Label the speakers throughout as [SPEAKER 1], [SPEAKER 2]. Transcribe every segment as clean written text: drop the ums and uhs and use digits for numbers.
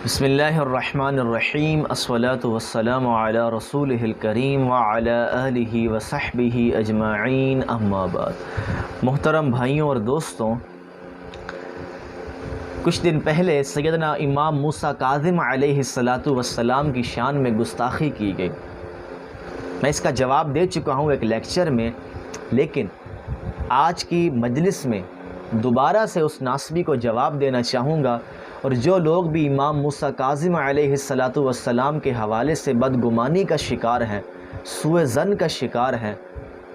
[SPEAKER 1] بسم اللہ الرحمن الرحیم الصلاۃ والسلام علی رسولہ الکریم وعلی آلہ وصحبہ اجمعین اما بعد۔ محترم بھائیوں اور دوستوں، کچھ دن پہلے سیدنا امام موسیٰ کاظم علیہ السلام کی شان میں گستاخی کی گئی۔ میں اس کا جواب دے چکا ہوں ایک لیکچر میں، لیکن آج کی مجلس میں دوبارہ سے اس ناسبی کو جواب دینا چاہوں گا، اور جو لوگ بھی امام موسیٰ کاظم علیہ السلام کے حوالے سے بدگمانی کا شکار ہیں، سوء ظن کا شکار ہیں،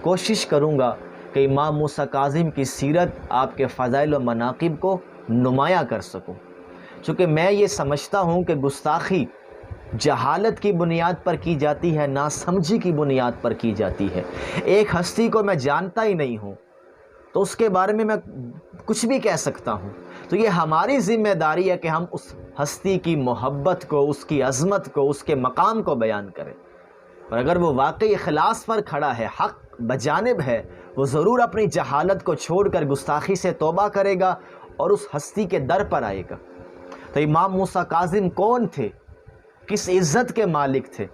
[SPEAKER 1] کوشش کروں گا کہ امام موسیٰ کاظم کی سیرت، آپ کے فضائل و مناقب کو نمایاں کر سکوں، چونکہ میں یہ سمجھتا ہوں کہ گستاخی جہالت کی بنیاد پر کی جاتی ہے، ناسمجھی کی بنیاد پر کی جاتی ہے۔ ایک ہستی کو میں جانتا ہی نہیں ہوں تو اس کے بارے میں کچھ بھی کہہ سکتا ہوں، تو یہ ہماری ذمہ داری ہے کہ ہم اس ہستی کی محبت کو، اس کی عظمت کو، اس کے مقام کو بیان کریں، اور اگر وہ واقعی اخلاص پر کھڑا ہے، حق بجانب ہے، وہ ضرور اپنی جہالت کو چھوڑ کر گستاخی سے توبہ کرے گا اور اس ہستی کے در پر آئے گا۔ تو امام موسیٰ کاظم کون تھے، کس عزت کے مالک تھے،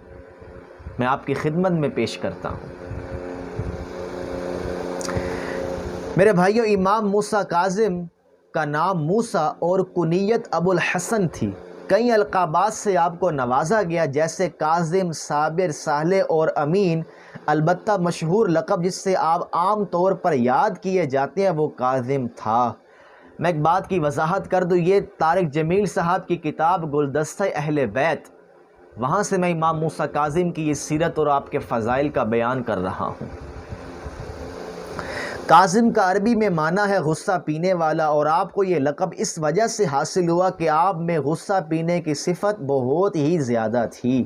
[SPEAKER 1] میں آپ کی خدمت میں پیش کرتا ہوں۔ میرے بھائیوں، امام موسیٰ کاظم کا نام موسیٰ اور کنیت ابو الحسن تھی۔ کئی القابات سے آپ کو نوازا گیا، جیسے کاظم، صابر، صالح اور امین، البتہ مشہور لقب جس سے آپ عام طور پر یاد کیے جاتے ہیں وہ کاظم تھا۔ میں ایک بات کی وضاحت کر دوں، یہ طارق جمیل صاحب کی کتاب گلدستہ اہل بیت، وہاں سے میں امام موسیٰ کاظم کی یہ سیرت اور آپ کے فضائل کا بیان کر رہا ہوں۔ کاظم کا عربی میں معنی ہے غصہ پینے والا، اور آپ کو یہ لقب اس وجہ سے حاصل ہوا کہ آپ میں غصہ پینے کی صفت بہت ہی زیادہ تھی۔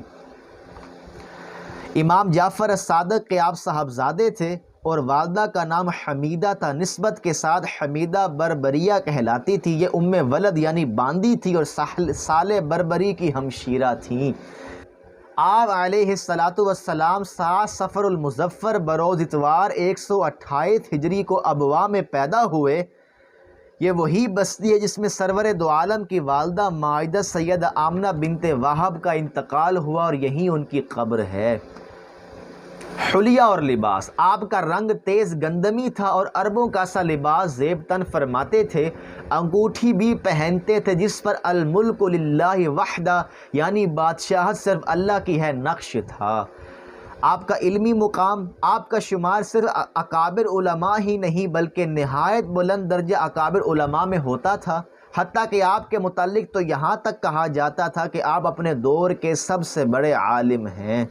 [SPEAKER 1] امام جعفر الصادق کے آپ صاحبزادے تھے، اور والدہ کا نام حمیدہ تھا، نسبت کے ساتھ حمیدہ بربریہ کہلاتی تھی۔ یہ ام ولد یعنی باندی تھی، اور صالح بربری کی ہمشیرہ تھیں۔ آپ علیہ السلام 7 صفر المظفر بروز اتوار 128 ہجری کو ابوا میں پیدا ہوئے۔ یہ وہی بستی ہے جس میں سرور دو عالم کی والدہ مائدہ سیدہ آمنہ بنت وہب کا انتقال ہوا، اور یہیں ان کی قبر ہے۔ حلیہ اور لباس، آپ کا رنگ تیز گندمی تھا، اور عربوں کا سا لباس زیب تن فرماتے تھے۔ انگوٹھی بھی پہنتے تھے جس پر الملک للہ وحدہ، یعنی بادشاہت صرف اللہ کی ہے، نقش تھا۔ آپ کا علمی مقام، آپ کا شمار صرف اکابر علماء ہی نہیں بلکہ نہایت بلند درجہ اکابر علماء میں ہوتا تھا، حتیٰ کہ آپ کے متعلق تو یہاں تک کہا جاتا تھا کہ آپ اپنے دور کے سب سے بڑے عالم ہیں۔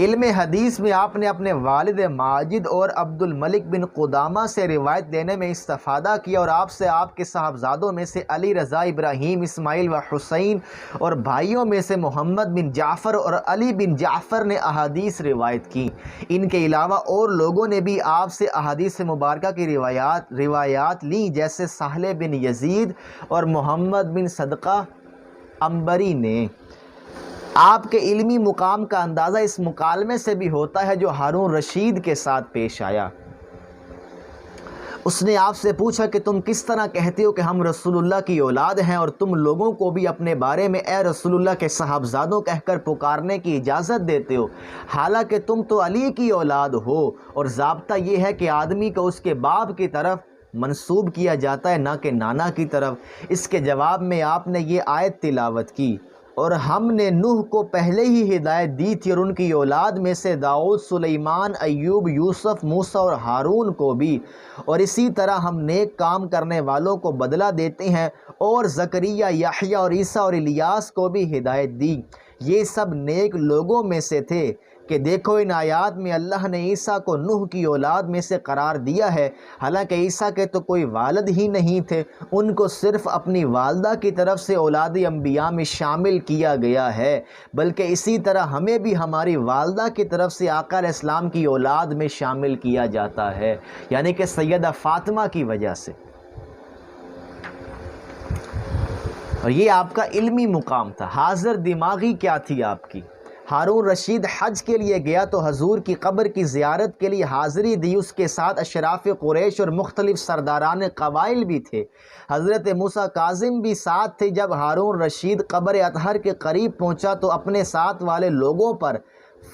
[SPEAKER 1] علم حدیث میں آپ نے اپنے والد ماجد اور عبد الملک بن قدامہ سے روایت دینے میں استفادہ کیا، اور آپ سے آپ کے صاحبزادوں میں سے علی رضا، ابراہیم، اسماعیل و حسین، اور بھائیوں میں سے محمد بن جعفر اور علی بن جعفر نے احادیث روایت کی۔ ان کے علاوہ اور لوگوں نے بھی آپ سے احادیث مبارکہ کی روایات لیں، جیسے سہل بن یزید اور محمد بن صدقہ عنبری نے۔ آپ کے علمی مقام کا اندازہ اس مکالمے سے بھی ہوتا ہے جو ہارون رشید کے ساتھ پیش آیا۔ اس نے آپ سے پوچھا کہ تم کس طرح کہتے ہو کہ ہم رسول اللہ کی اولاد ہیں، اور تم لوگوں کو بھی اپنے بارے میں اے رسول اللہ کے صاحبزادوں کہہ کر پکارنے کی اجازت دیتے ہو، حالانکہ تم تو علی کی اولاد ہو، اور ضابطہ یہ ہے کہ آدمی کو اس کے باپ کی طرف منسوب کیا جاتا ہے، نہ کہ نانا کی طرف۔ اس کے جواب میں آپ نے یہ آیت تلاوت کی، اور ہم نے نوح کو پہلے ہی ہدایت دی تھی، اور ان کی اولاد میں سے داؤد، سلیمان، ایوب، یوسف، موسیٰ اور ہارون کو بھی، اور اسی طرح ہم نیک کام کرنے والوں کو بدلہ دیتے ہیں، اور زکریا، یحییٰ اور عیسیٰ اور الیاس کو بھی ہدایت دی۔ یہ سب نیک لوگوں میں سے تھے کہ دیکھو ان آیات میں اللہ نے عیسیٰ کو نوح کی اولاد میں سے قرار دیا ہے، حالانکہ عیسیٰ کے تو کوئی والد ہی نہیں تھے، ان کو صرف اپنی والدہ کی طرف سے اولاد انبیاء میں شامل کیا گیا ہے، بلکہ اسی طرح ہمیں بھی ہماری والدہ کی طرف سے آقا علیہ السلام کی اولاد میں شامل کیا جاتا ہے، یعنی کہ سیدہ فاطمہ کی وجہ سے۔ اور یہ آپ کا علمی مقام تھا۔ حاضر دماغی کیا تھی آپ کی؟ ہارون رشید حج کے لیے گیا تو حضور کی قبر کی زیارت کے لیے حاضری دی، اس کے ساتھ اشراف قریش اور مختلف سرداران قبائل بھی تھے، حضرت موسیٰ کاظم بھی ساتھ تھے۔ جب ہارون رشید قبر اطہر کے قریب پہنچا تو اپنے ساتھ والے لوگوں پر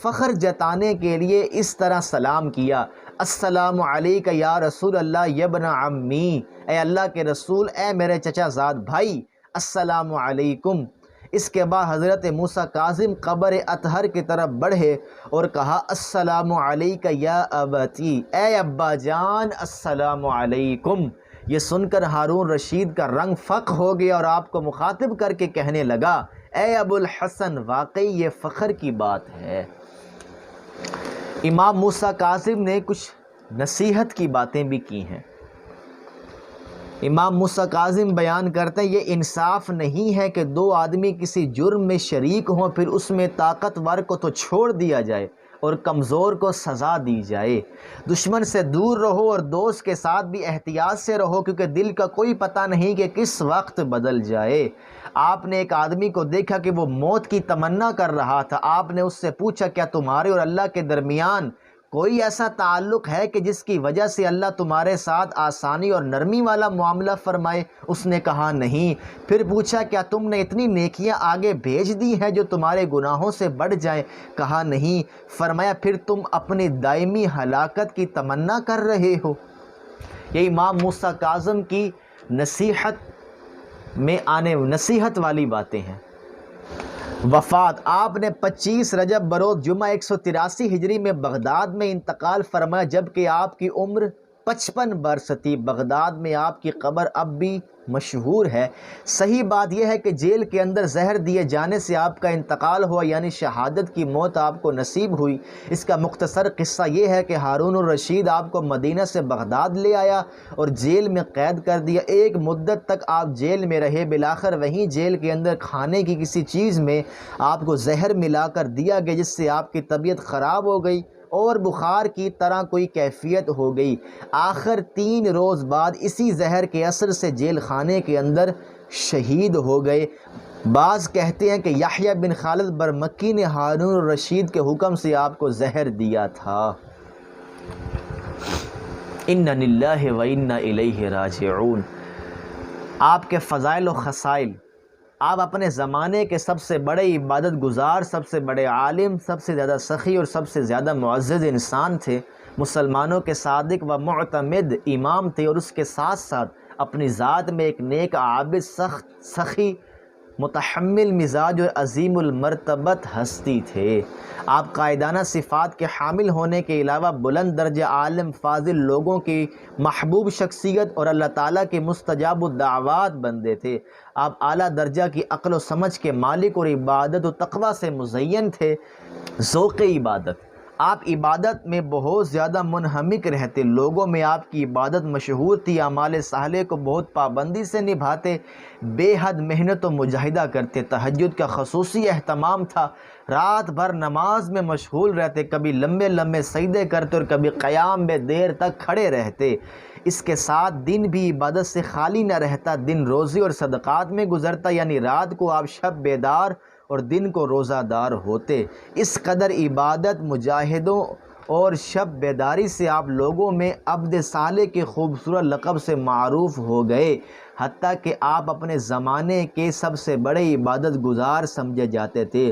[SPEAKER 1] فخر جتانے کے لیے اس طرح سلام کیا، السلام علیک یا رسول اللہ یبن عمی، اے اللہ کے رسول، اے میرے چچا زاد بھائی، السلام علیکم۔ اس کے بعد حضرت موسیٰ کاظم قبر اطہر کی طرف بڑھے اور کہا، السلام علیک یا ابتی، اے ابا جان، السلام علیکم۔ یہ سن کر ہارون رشید کا رنگ فق ہو گیا اور آپ کو مخاطب کر کے کہنے لگا، اے ابو الحسن، واقعی یہ فخر کی بات ہے۔ امام موسیٰ کاظم نے کچھ نصیحت کی باتیں بھی کی ہیں۔ امام موسیٰ کاظم بیان کرتے ہیں، یہ انصاف نہیں ہے کہ دو آدمی کسی جرم میں شریک ہوں، پھر اس میں طاقتور کو تو چھوڑ دیا جائے اور کمزور کو سزا دی جائے۔ دشمن سے دور رہو اور دوست کے ساتھ بھی احتیاط سے رہو، کیونکہ دل کا کوئی پتہ نہیں کہ کس وقت بدل جائے۔ آپ نے ایک آدمی کو دیکھا کہ وہ موت کی تمنا کر رہا تھا۔ آپ نے اس سے پوچھا، کیا تمہارے اور اللہ کے درمیان کوئی ایسا تعلق ہے کہ جس کی وجہ سے اللہ تمہارے ساتھ آسانی اور نرمی والا معاملہ فرمائے؟ اس نے کہا نہیں۔ پھر پوچھا، کیا تم نے اتنی نیکیاں آگے بھیج دی ہیں جو تمہارے گناہوں سے بڑھ جائیں؟ کہا نہیں۔ فرمایا، پھر تم اپنی دائمی ہلاکت کی تمنا کر رہے ہو۔ یہ امام موسیٰ کاظم کی نصیحت والی باتیں ہیں۔ وفات، آپ نے 25 رجب بروز جمعہ 183 ہجری میں بغداد میں انتقال فرمایا، جبکہ آپ کی عمر 55 برس تھی۔ بغداد میں آپ کی قبر اب بھی مشہور ہے۔ صحیح بات یہ ہے کہ جیل کے اندر زہر دیے جانے سے آپ کا انتقال ہوا، یعنی شہادت کی موت آپ کو نصیب ہوئی۔ اس کا مختصر قصہ یہ ہے کہ ہارون الرشید آپ کو مدینہ سے بغداد لے آیا اور جیل میں قید کر دیا۔ ایک مدت تک آپ جیل میں رہے، بالآخر وہیں جیل کے اندر کھانے کی کسی چیز میں آپ کو زہر ملا کر دیا گیا، جس سے آپ کی طبیعت خراب ہو گئی اور بخار کی طرح کوئی کیفیت ہو گئی۔ آخر 3 روز بعد اسی زہر کے اثر سے جیل خانے کے اندر شہید ہو گئے۔ بعض کہتے ہیں کہ یحییٰ بن خالد برمکی نے ہارون الرشید کے حکم سے آپ کو زہر دیا تھا۔ اِنَّا لِلَّهِ وَإِنَّا إِلَيْهِ راجعون۔ آپ کے فضائل و خصائل، آپ اپنے زمانے کے سب سے بڑے عبادت گزار، سب سے بڑے عالم، سب سے زیادہ سخی اور سب سے زیادہ معزز انسان تھے۔ مسلمانوں کے صادق و معتمد امام تھے، اور اس کے ساتھ ساتھ اپنی ذات میں ایک نیک عابد، سخت سخی، متحمل مزاج اور عظیم المرتبت ہستی تھے۔ آپ قائدانہ صفات کے حامل ہونے کے علاوہ بلند درجہ عالم، فاضل، لوگوں کی محبوب شخصیت اور اللہ تعالیٰ کے مستجاب الدعوات بندے تھے۔ آپ اعلیٰ درجہ کی عقل و سمجھ کے مالک اور عبادت و تقوی سے مزین تھے۔ ذوق عبادت، آپ عبادت میں بہت زیادہ منہمک رہتے، لوگوں میں آپ کی عبادت مشہور تھی، اعمال صالحہ کو بہت پابندی سے نبھاتے، بے حد محنت و مجاہدہ کرتے، تہجد کا خصوصی اہتمام تھا، رات بھر نماز میں مشغول رہتے، کبھی لمبے لمبے سجدے کرتے اور کبھی قیام میں دیر تک کھڑے رہتے۔ اس کے ساتھ دن بھی عبادت سے خالی نہ رہتا، دن روزی اور صدقات میں گزرتا، یعنی رات کو آپ شب بیدار اور دن کو روزہ دار ہوتے۔ اس قدر عبادت، مجاہدوں اور شب بیداری سے آپ لوگوں میں عبد صالح کے خوبصورت لقب سے معروف ہو گئے، حتیٰ کہ آپ اپنے زمانے کے سب سے بڑے عبادت گزار سمجھے جاتے تھے۔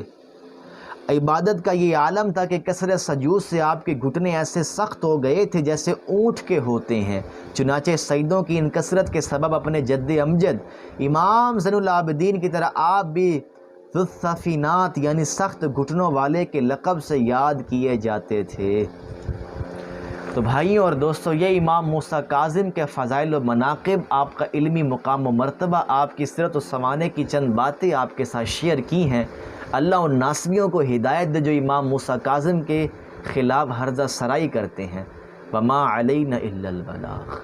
[SPEAKER 1] عبادت کا یہ عالم تھا کہ کثرت سجود سے آپ کے گھٹنے ایسے سخت ہو گئے تھے جیسے اونٹ کے ہوتے ہیں۔ چنانچہ سجدوں کی ان کثرت کے سبب اپنے جد امجد امام زین العابدین کی طرح آپ بھی ذو السفینات یعنی سخت گھٹنوں والے کے لقب سے یاد کیے جاتے تھے۔ تو بھائیوں اور دوستوں، یہ امام موسیٰ کاظم کے فضائل و مناقب، آپ کا علمی مقام و مرتبہ، آپ کی سیرت و سوانح کی چند باتیں آپ کے ساتھ شیئر کی ہیں۔ اللہ ان ناسبیوں کو ہدایت دے جو امام موسیٰ کاظم کے خلاف ہرزہ سرائی کرتے ہیں۔ وما علینا الا البلاغ۔